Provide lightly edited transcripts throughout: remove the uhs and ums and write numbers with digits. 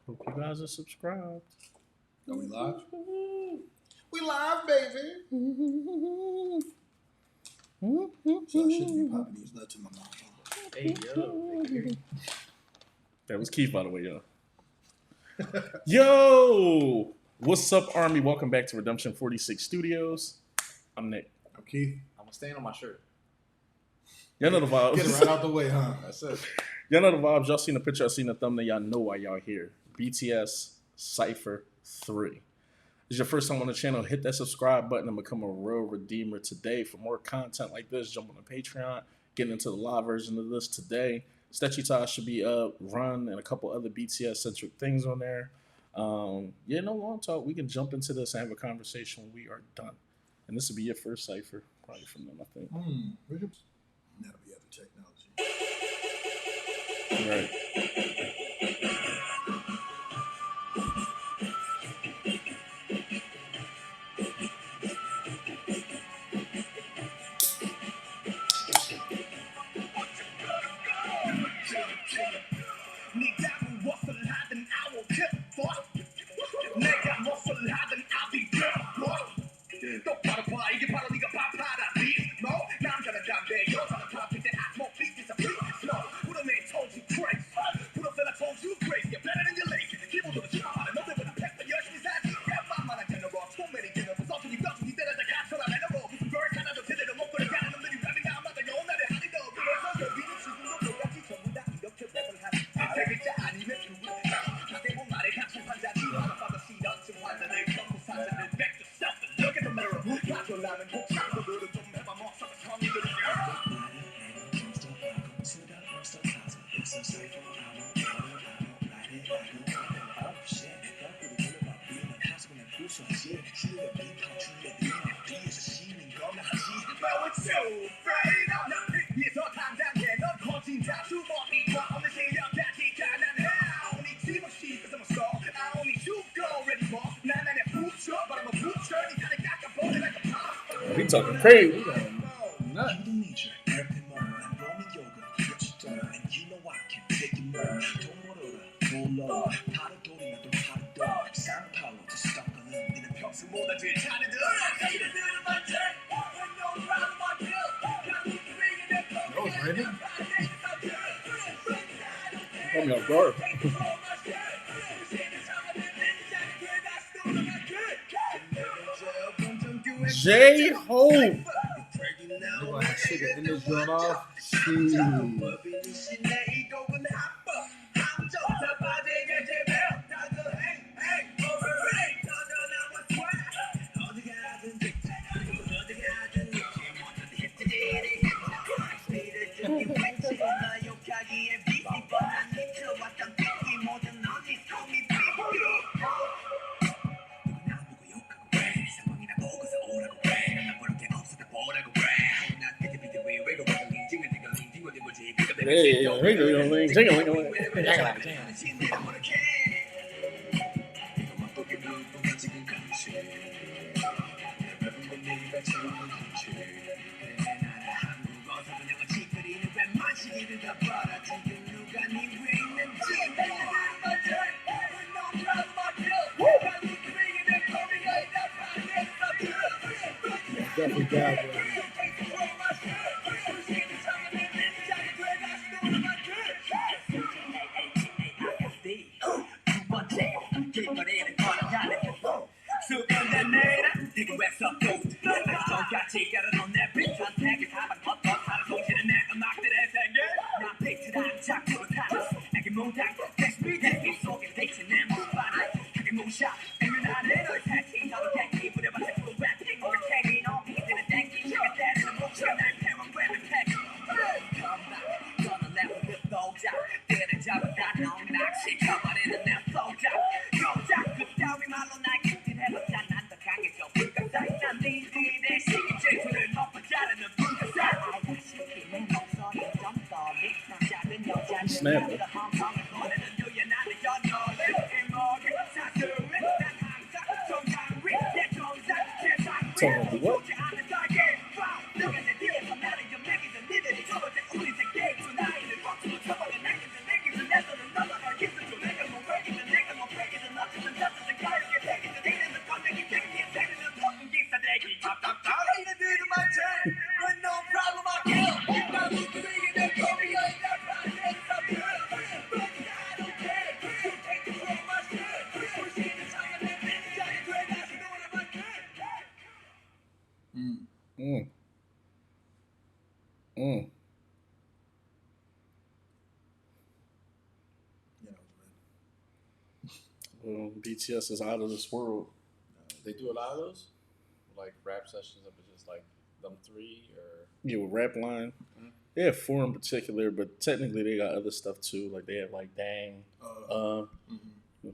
Hope you guys are subscribed. Are we live? We live, baby. So I shouldn't be popping these nuts in my mouth. Hey, yo. That was Keith, by the way, yo. Yo! What's up, Army? Welcome back to Redemption 46 Studios. I'm Nick. I'm Keith. I'm staying on my shirt. Y'all know the vibes. Get it right out the way, huh? That's it. Y'all know the vibes. Y'all seen the picture. I seen the thumbnail. Y'all know why y'all here. BTS Cypher 3. Is your first time on the channel, hit that subscribe button and become a real redeemer today. For more content like this, jump on the Patreon, get into the live version of this today. Stetchy Tie should be up, Run, and a couple other BTS-centric things on there. Yeah, no long talk. We can jump into this and have a conversation when we are done. And this will be your first Cypher, probably from them, I think. Now we have the technology. Right. He talking crazy. Nuts. That was random. Caught me off guard. J-Hope. They're gonna have to end this joint off. Definitely bad, bro. Snap. What? BTS is out of this world. They do a lot of those, like rap sessions of just like them three or. Yeah, with rap line. Mhm. They have four in particular, but technically they got other stuff too. Like they have like Dang,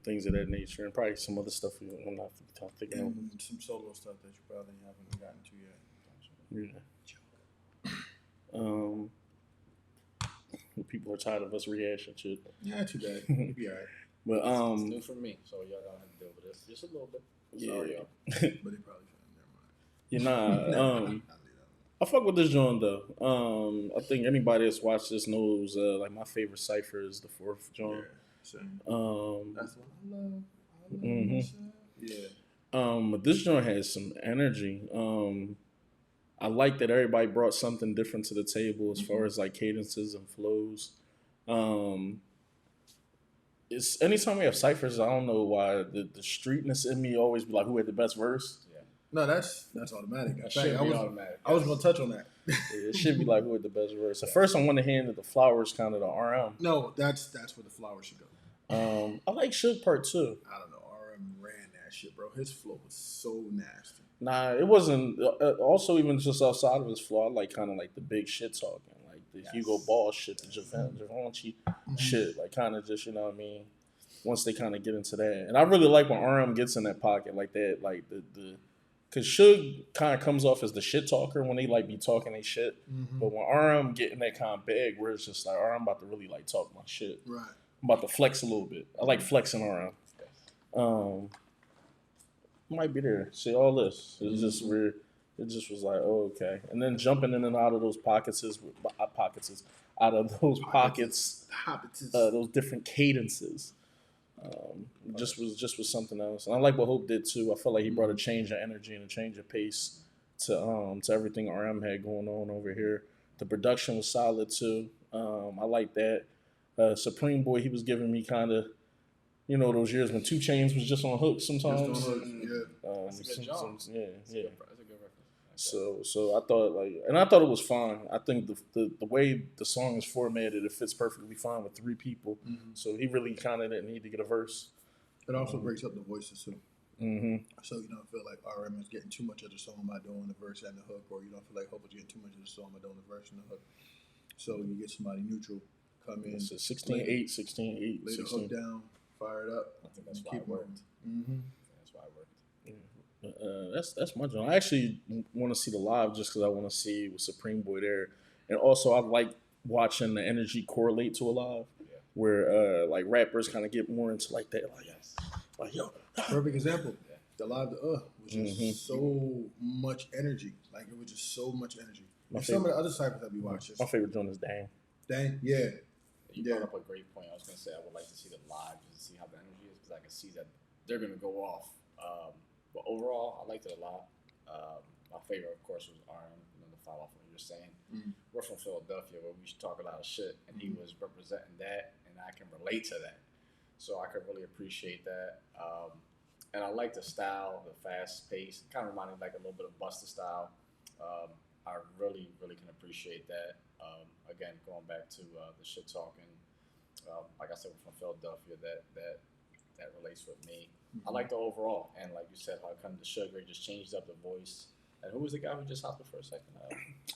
things of that nature, and probably some other stuff I'm not thinking of. And some solo stuff that you probably haven't gotten to yet. Yeah. People are tired of us rehashing shit. Yeah, too bad. You'll be alright. But It's new for me, so y'all gonna have to deal with this just a little bit. Sorry, y'all. But they probably shouldn't. Never mind. I fuck with this joint though. I think anybody that's watched this knows like my favorite Cypher is the fourth joint. Same. That's what I love. Mhm. Yeah. But this joint has some energy. I like that everybody brought something different to the table as far as like cadences and flows. It's anytime we have ciphers, I don't know why the streetness in me always be like, who had the best verse? Yeah. No, that's automatic. In That fact, should I be was automatic. I was gonna touch on that. It should be like, who had the best verse? At first, I want to hand that the flowers kind of the RM. No, that's where the flowers should go. I like Suge Part 2. I don't know. RM ran that shit, bro. His flow was so nasty. Nah, it wasn't. Also, even just outside of his flow, I like kind of like the big shit talking, like the Hugo Ball shit, the Givenchy shit, like kind of just, you know what I mean? Once they kind of get into that. And I really like when RM gets in that pocket like that, like the because Suge kind of comes off as the shit talker when they like be talking they shit. But when RM get in that kind of bag where it's just like, all right, I'm about to really like talk my shit. Right. I'm about to flex a little bit. I like flexing RM. Might be there. See all this. It's just weird. It just was like, oh, okay. And then jumping in and out of those pockets, out of those pockets, those different cadences. Just was something else. And I like what Hope did too. I felt like he brought a change of energy and a change of pace to everything RM had going on over here. The production was solid too. I like that. Supreme Boy, he was giving me kind of, you know, those years when 2 Chainz was just on hook sometimes. Just on hook, That's a good job. Yeah, yeah. That's a good reference. So I thought I thought it was fine. I think the way the song is formatted, it fits perfectly fine with 3 people. So he really kind of didn't need to get a verse. It also breaks up the voices too. Mm-hmm. So you don't feel like RM is getting too much of the song by doing the verse and the hook, or you don't feel like Hope is getting too much of the song by doing the verse and the hook. So you get somebody neutral come in. It's a 16-8, 16-8, lay the hook down, fire it up. I think that's why it worked. That's why it worked. That's my joint. I actually want to see the live just because I want to see with Supreme Boy there, and also I like watching the energy correlate to a live, where like rappers kind of get more into like that, like yo. Perfect example. The live was just so much energy. Like it was just so much energy. And some of the other cyphers that we watched. My favorite joint is Dang. Dang, yeah. You brought up a great point. I was going to say I would like to see the live just to see how the energy is because I can see that they're going to go off. But overall, I liked it a lot. My favorite, of course, was RM. To follow off what you were saying, we're from Philadelphia where we should talk a lot of shit, and he was representing that, and I can relate to that. So I could really appreciate that. And I like the style, the fast pace. It kind of reminded me like a little bit of Busta style. I really, really can appreciate that. Again, going back to the shit talking, like I said, we're from Philadelphia. That relates with me. I like the overall, and like you said, how it comes to Sugar, it just changed up the voice. And who was the guy who just hopped it for a second?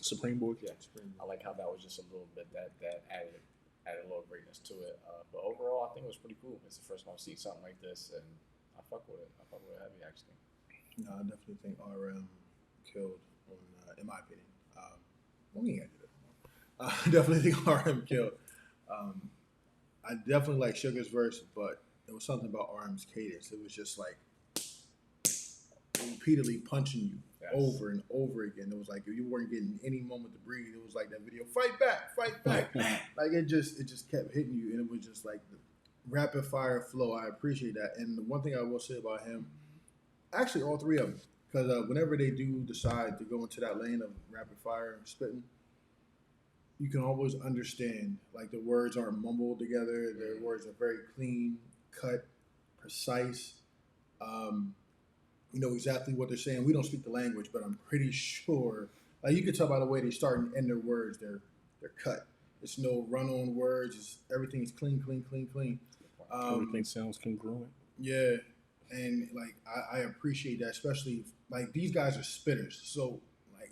Supreme Boy. Yeah, I like how that was just a little bit that added a little greatness to it. But overall, I think it was pretty cool. It's the first time I've seen something like this, and I fuck with it. I fuck with it heavy, actually. No, I definitely think RM killed, in my opinion. We ain't got to do that. I definitely think RM killed. I definitely like Sugar's verse, but it was something about RM's cadence. It was just like repeatedly punching you over and over again. It was like if you weren't getting any moment to breathe, it was like that video, fight back. Like it just kept hitting you, and it was just like the rapid fire flow. I appreciate that. And the one thing I will say about him, actually all 3 of them, because whenever they do decide to go into that lane of rapid fire and spitting, you can always understand, like the words aren't mumbled together. The words are very clean, cut, precise. You know exactly what they're saying. We don't speak the language, but I'm pretty sure, like you can tell by the way they start and end their words, they're cut. It's no run-on words. Everything is clean. Everything sounds congruent. Yeah, and like I appreciate that, especially like these guys are spitters. So like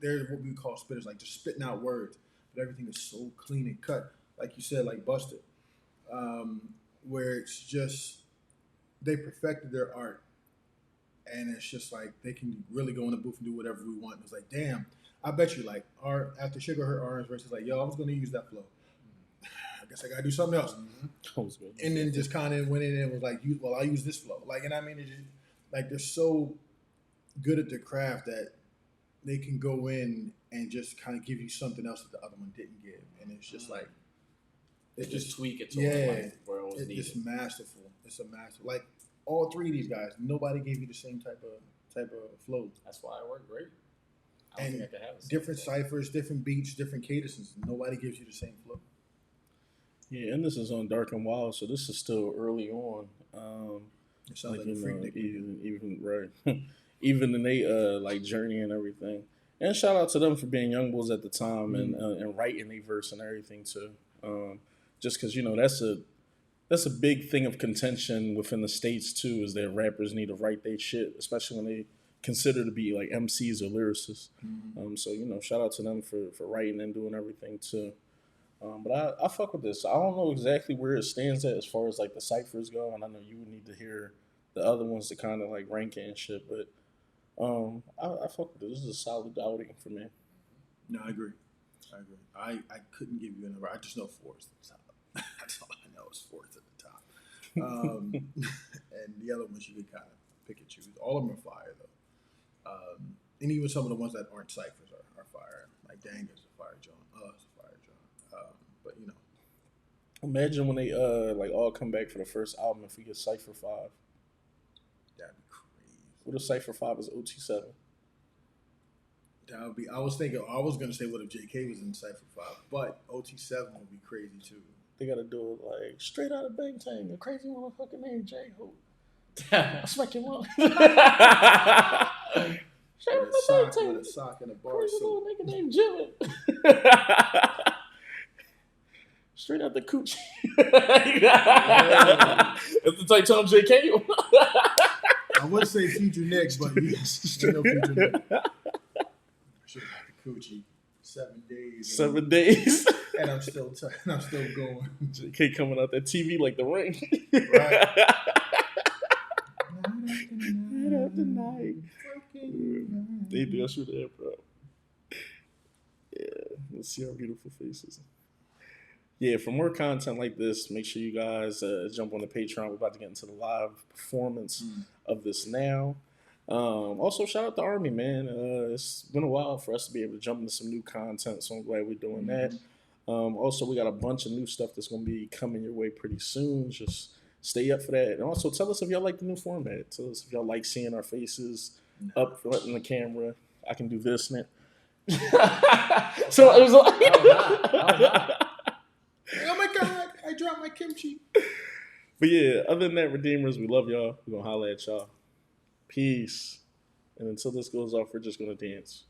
they're what we call spitters, like just spitting out words, but everything is so clean and cut. Like you said, like Busted, um, where it's just they perfected their art, and it's just like they can really go in the booth and do whatever we want. It's like, damn, I bet you like our after Sugar Hurt Orange versus like, yo, I was gonna use that flow. I guess I gotta do something else. And then just kind of went in and was like, well, I'll use this flow. Like, and I mean, it's just, like they're so good at their craft that they can go in and just kind of give you something else that the other one didn't give. And it's just like, It's just tweak it to yeah, like where it was needed. it's masterful. It's a masterful. Like all three of these guys, nobody gave you the same type of flow. That's why it worked great. I don't And think I could have the same different flow. ciphers, different beats, different cadences. Nobody gives you the same flow. Yeah, and this is on Dark and Wild, so this is still early on. It sounds like you a freak know, dick. even right, even in they like journey and everything. And shout out to them for being young bulls at the time and writing a verse and everything too. Just because you know that's a big thing of contention within the states too, is that rappers need to write their shit, especially when they consider to be like MCs or lyricists. So you know, shout out to them for writing and doing everything too. But I fuck with this. I don't know exactly where it stands at as far as like the ciphers go, and I know you would need to hear the other ones to kind of like rank it and shit. But I fuck with this. This is a solid outing for me. No, I agree. I couldn't give you a number. I just know four is the top. That's all I know is four is at the top. And the other ones you can kind of pick and choose. All of them are fire though. And even some of the ones that aren't ciphers are fire. Like Danger's a fire joint. It's a fire joint. But you know, Imagine when they like all come back for the first album if we get Cypher 5. that'd be crazy. What if Cypher 5 is OT7? That would be. I was gonna say what if JK was in Cypher 5, but OT7 would be crazy too. They gotta do it like straight out of Bangtang, a crazy motherfucker named J Hope. I smack him up. Straight With out of a Bangtang. sock and a bar Crazy suit. little nigga named Jimmy. Straight out the coochie. That's the type time JK. I would say Future next, but ain't no Future next. Should have the coochie 7 days. 7 days. And I'm still going. JK coming out that TV like the ring. Right. Night after night. They do that shit there, bro. Yeah, let's see our beautiful faces. Yeah, for more content like this, make sure you guys jump on the Patreon. We're about to get into the live performance of this now. Also, shout out to Army, man. It's been a while for us to be able to jump into some new content, so I'm glad we're doing that. Also, we got a bunch of new stuff that's going to be coming your way pretty soon. Just stay up for that. And also, tell us if y'all like the new format. Tell us if y'all like seeing our faces up front in the camera. I can do this, man. So it was like... Oh my God, I dropped my kimchi. But yeah, other than that, Redeemers, we love y'all. We're going to holler at y'all. Peace. And until this goes off, we're just going to dance.